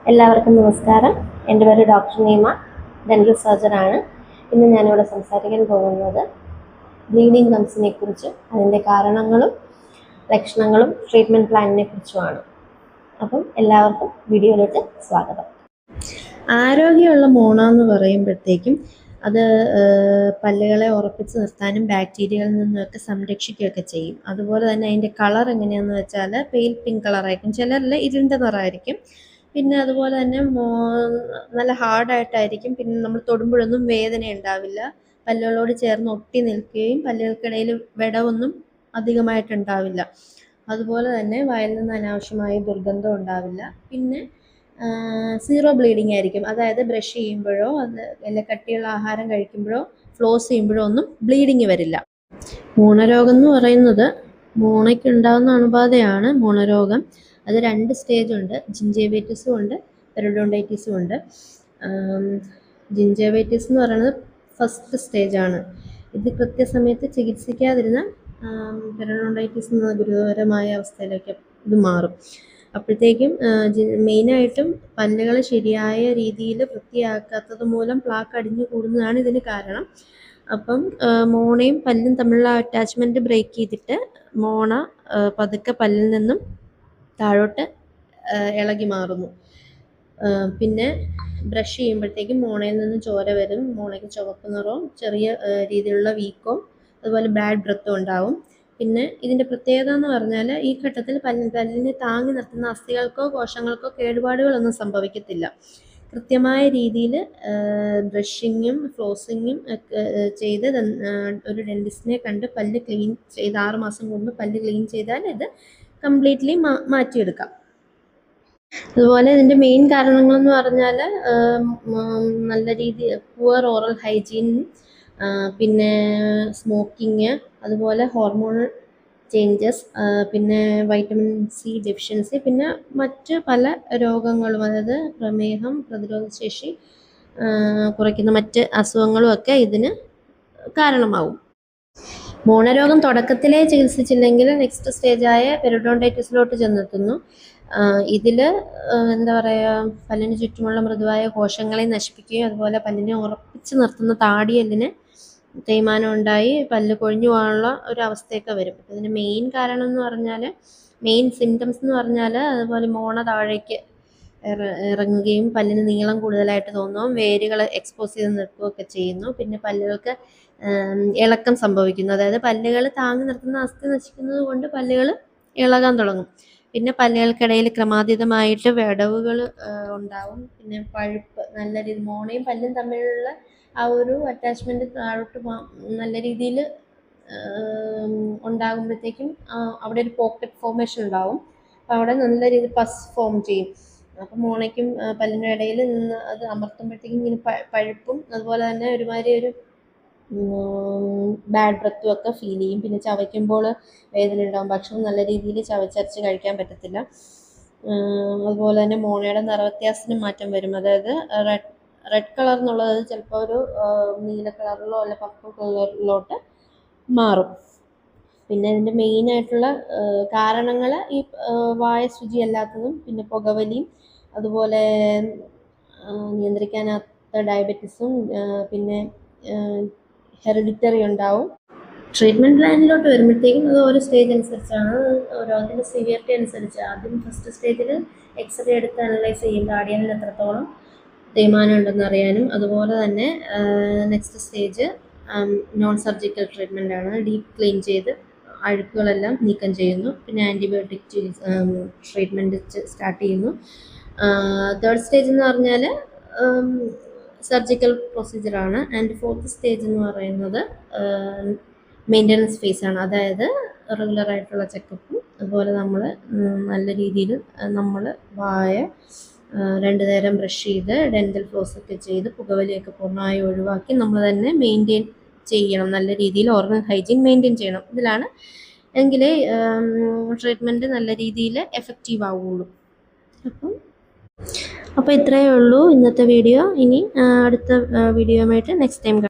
എല്ലാവർക്കും നമസ്കാരം. എൻ്റെ പേര് ഡോക്ടർ നീമ, ഡെൻ്റൽ സർജനാണ്. ഇന്ന് ഞാനിവിടെ സംസാരിക്കാൻ പോകുന്നത് ബ്ലീഡിങ് ഗംസിനെ കുറിച്ചും അതിൻ്റെ കാരണങ്ങളും ലക്ഷണങ്ങളും ട്രീറ്റ്മെൻറ്റ് പ്ലാനിനെ കുറിച്ചുമാണ്. അപ്പം എല്ലാവർക്കും വീഡിയോയിലോട്ട് സ്വാഗതം. ആരോഗ്യമുള്ള മോണ എന്ന് പറയുമ്പോഴത്തേക്കും അത് പല്ലുകളെ ഉറപ്പിച്ച് നിർത്താനും ബാക്ടീരിയകളിൽ നിന്നൊക്കെ സംരക്ഷിക്കുകയൊക്കെ ചെയ്യും. അതുപോലെ തന്നെ അതിൻ്റെ കളർ എങ്ങനെയാണെന്ന് വെച്ചാൽ പെയിൽ പിങ്ക് കളറായിരിക്കും, ചിലരിൽ ഇരുണ്ട നിറമായിരിക്കും. പിന്നെ അതുപോലെ തന്നെ നല്ല ഹാർഡായിട്ടായിരിക്കും. പിന്നെ നമ്മൾ തൊടുമ്പോഴൊന്നും വേദന ഉണ്ടാവില്ല. പല്ലുകളോട് ചേർന്ന് ഒട്ടി നിൽക്കുകയും പല്ലുകൾക്കിടയിൽ വിടവൊന്നും അധികമായിട്ടുണ്ടാവില്ല. അതുപോലെ തന്നെ വായിൽ നിന്ന് അനാവശ്യമായ ദുർഗന്ധം ഉണ്ടാവില്ല. പിന്നെ സീറോ ബ്ലീഡിങ് ആയിരിക്കും. അതായത് ബ്രഷ് ചെയ്യുമ്പോഴോ വല്ല കട്ടിയുള്ള ആഹാരം കഴിക്കുമ്പോഴോ ഫ്ലോസ് ചെയ്യുമ്പോഴോ ഒന്നും ബ്ലീഡിങ് വരില്ല. മോണരോഗം എന്ന് പറയുന്നത് മോണയ്ക്കുണ്ടാകുന്ന അണുബാധയാണ് മോണരോഗം. അത് 2 സ്റ്റേജുണ്ട്. ജിഞ്ചേവൈറ്റിസും ഉണ്ട്, പെരിഡോണ്ടൈറ്റിസും ഉണ്ട്. ജിഞ്ചേവൈറ്റിസ് എന്ന് പറയുന്നത് ഫസ്റ്റ് സ്റ്റേജാണ്. ഇത് കൃത്യസമയത്ത് ചികിത്സിക്കാതിരുന്ന പെരിഡോണ്ടൈറ്റിസ് എന്ന ഗുരുതരമായ അവസ്ഥയിലേക്ക് ഇത് മാറും. അപ്പോഴത്തേക്കും മെയിനായിട്ടും പല്ലുകൾ ശരിയായ രീതിയിൽ വൃത്തിയാക്കാത്തത് മൂലം പ്ലാക്ക് അടിഞ്ഞു കൂടുന്നതാണ് ഇതിന് കാരണം. അപ്പം മോണയും പല്ലും തമ്മിലുള്ള അറ്റാച്ച്മെൻറ്റ് ബ്രേക്ക് ചെയ്തിട്ട് മോണ പതുക്കെ പല്ലിൽ നിന്നും താഴോട്ട് ഇളകി മാറുന്നു. പിന്നെ ബ്രഷ് ചെയ്യുമ്പോഴത്തേക്കും മോണയിൽ നിന്ന് ചോര വരും. മോണയ്ക്ക് ചുവപ്പ് നിറവും ചെറിയ രീതിയിലുള്ള വീക്കവും അതുപോലെ ബാഡ് ബ്രത്തും ഉണ്ടാവും. പിന്നെ ഇതിൻ്റെ പ്രത്യേകത എന്ന് പറഞ്ഞാൽ ഈ ഘട്ടത്തിൽ പല്ലിനെ താങ്ങി നിർത്തുന്ന അസ്ഥികൾക്കോ കോശങ്ങൾക്കോ കേടുപാടുകളൊന്നും സംഭവിക്കത്തില്ല. കൃത്യമായ രീതിയിൽ ബ്രഷിങ്ങും ഫ്ലോസിങ്ങും ഒക്കെ ചെയ്ത് ഒരു ഡെൻറ്റിസ്റ്റിനെ കണ്ട് പല്ല് ക്ലീൻ ചെയ്ത് 6 മാസം കൂടുമ്പോൾ പല്ല് ക്ലീൻ ചെയ്താൽ ഇത് കംപ്ലീറ്റ്ലി മാറ്റിയെടുക്കാം. അതുപോലെ ഇതിൻ്റെ മെയിൻ കാരണങ്ങളെന്ന് പറഞ്ഞാൽ നല്ല പുവർ ഓറൽ ഹൈജീൻ, പിന്നെ സ്മോക്കിങ്, അതുപോലെ ഹോർമോണൽ ചേഞ്ചസ്, പിന്നെ വൈറ്റമിൻ സി ഡെഫിഷ്യൻസി, പിന്നെ മറ്റ് പല രോഗങ്ങളും, അതായത് പ്രമേഹം, പ്രതിരോധശേഷി കുറയ്ക്കുന്ന മറ്റ് അസുഖങ്ങളും ഒക്കെ ഇതിന് കാരണമാവും. മോണരോഗം തുടക്കത്തിലേ ചികിത്സിച്ചില്ലെങ്കിൽ നെക്സ്റ്റ് സ്റ്റേജായ പെരിഡോണ്ടൈറ്റിസിലോട്ട് ചെന്നെത്തുന്നു. ഇതിൽ എന്താ പറയുക, പല്ലിന് ചുറ്റുമുള്ള മൃദുവായ കോശങ്ങളെ നശിപ്പിക്കുകയും അതുപോലെ പല്ലിനെ ഉറപ്പിച്ച് നിർത്തുന്ന താടിയെല്ലിന് തേയ്മാനം ഉണ്ടായി പല്ല് കൊഴിഞ്ഞു പോകാനുള്ള ഒരു അവസ്ഥയൊക്കെ വരും. ഇതിന് മെയിൻ കാരണം എന്ന് പറഞ്ഞാൽ, മെയിൻ സിംറ്റംസ് എന്ന് പറഞ്ഞാൽ അതുപോലെ മോണ താഴേക്ക് ഇറങ്ങുകയും പല്ലിന് നീളം കൂടുതലായിട്ട് തോന്നുകയും വേരുകൾ എക്സ്പോസ് ചെയ്ത് നിൽക്കുകയൊക്കെ ചെയ്യുന്നു. പിന്നെ പല്ലുകൾക്ക് ഇളക്കം സംഭവിക്കുന്നു. അതായത് പല്ലുകൾ താങ്ങി നിർത്തുന്ന അസ്ഥി നശിക്കുന്നത് കൊണ്ട് പല്ലുകൾ ഇളകാൻ തുടങ്ങും. പിന്നെ പല്ലുകൾക്കിടയിൽ ക്രമാതീതമായിട്ട് വിടവുകൾ ഉണ്ടാവും. പിന്നെ പഴുപ്പ്, നല്ല രീതി മോണയും പല്ലും തമ്മിലുള്ള ആ ഒരു അറ്റാച്ച്മെൻറ്റ് താഴോട്ട് നല്ല രീതിയിൽ ഉണ്ടാകുമ്പോഴത്തേക്കും അവിടെ ഒരു പോക്കറ്റ് ഫോർമേഷൻ ഉണ്ടാവും. അപ്പോൾ അവിടെ നല്ല രീതിയിൽ പസ് ഫോം ചെയ്യും. അപ്പം മോണയ്ക്കും പല്ലിൻ്റെ ഇടയിൽ നിന്ന് അത് അമർത്തുമ്പോഴത്തേക്കും ഇങ്ങനെ പഴുപ്പും അതുപോലെ തന്നെ ഒരുമാതിരി ഒരു ബാഡ് ബ്രത്തും ഒക്കെ ഫീൽ ചെയ്യും. പിന്നെ ചവയ്ക്കുമ്പോൾ വേദന ഉണ്ടാകും. ഭക്ഷണം നല്ല രീതിയിൽ ചവച്ചരച്ച് കഴിക്കാൻ പറ്റത്തില്ല. അതുപോലെ തന്നെ മോണയുടെ നിറവ്യത്യാസത്തിന് മാറ്റം വരും. അതായത് റെഡ് കളർ എന്നുള്ളത് ചിലപ്പോൾ ഒരു നീല കളറിലോ അല്ല പർപ്പിൾ കളറിലോട്ട് മാറും. പിന്നെ ഇതിൻ്റെ മെയിനായിട്ടുള്ള കാരണങ്ങൾ ഈ വായ ശുചിയല്ലാത്തതും പിന്നെ പുകവലിയും അതുപോലെ നിയന്ത്രിക്കാനാത്ത ഡയബറ്റീസും പിന്നെ ഹെറിഡിറ്ററി ഉണ്ടാവും. ട്രീറ്റ്മെൻറ്റ് പ്ലാനിലോട്ട് വരുമ്പോഴത്തേക്കും അത് ഓരോ സ്റ്റേജ് അനുസരിച്ചാണ്, ഓരോന്നിൻ്റെ സിവിയറിറ്റി അനുസരിച്ച്. ആദ്യം ഫസ്റ്റ് സ്റ്റേജിൽ എക്സ്റേ എടുത്ത് അനലൈസ് ചെയ്യും താടിയെല്ലിന് എത്രത്തോളം തേയ്മാനം ഉണ്ടെന്ന് അറിയാനും. അതുപോലെ തന്നെ next stage non surgical treatment ആണ്. ഡീപ്പ് ക്ലീൻ ചെയ്ത് അഴുക്കുകളെല്ലാം നീക്കം ചെയ്യുന്നു. പിന്നെ ആൻറ്റിബയോട്ടിക് ട്രീറ്റ്മെൻറ്റ് സ്റ്റാർട്ട് ചെയ്യുന്നു. തേർഡ് സ്റ്റേജ് എന്ന് പറഞ്ഞാൽ സർജിക്കൽ പ്രൊസീജിയറാണ്. ആൻഡ് ഫോർത്ത് സ്റ്റേജ് എന്ന് പറയുന്നത് മെയിൻ്റനൻസ് ഫേസാണ്. അതായത് റെഗുലറായിട്ടുള്ള ചെക്കപ്പും അതുപോലെ നമ്മൾ നല്ല രീതിയിൽ നമ്മൾ വായ 2 നേരം ബ്രഷ് ചെയ്ത് ഡെൻ്റൽ ഫ്ലോസൊക്കെ ചെയ്ത് പുകവലിയൊക്കെ പൂർണ്ണമായി ഒഴിവാക്കി നമ്മൾ തന്നെ മെയിൻറ്റെയിൻ ചെയ്യണം. നല്ല രീതിയിൽ ഓറൽ ഹൈജീൻ മെയിൻറ്റെയിൻ ചെയ്യണം. ഇതിലാണ് എങ്കിലേ ട്രീറ്റ്മെൻറ്റ് നല്ല രീതിയിൽ എഫക്റ്റീവ് ആവുകയുള്ളൂ. അപ്പോൾ ഇത്രയേ ഉള്ളൂ ഇന്നത്തെ വീഡിയോ. ഇനി അടുത്ത വീഡിയോയുമായിട്ട് നെക്സ്റ്റ് ടൈം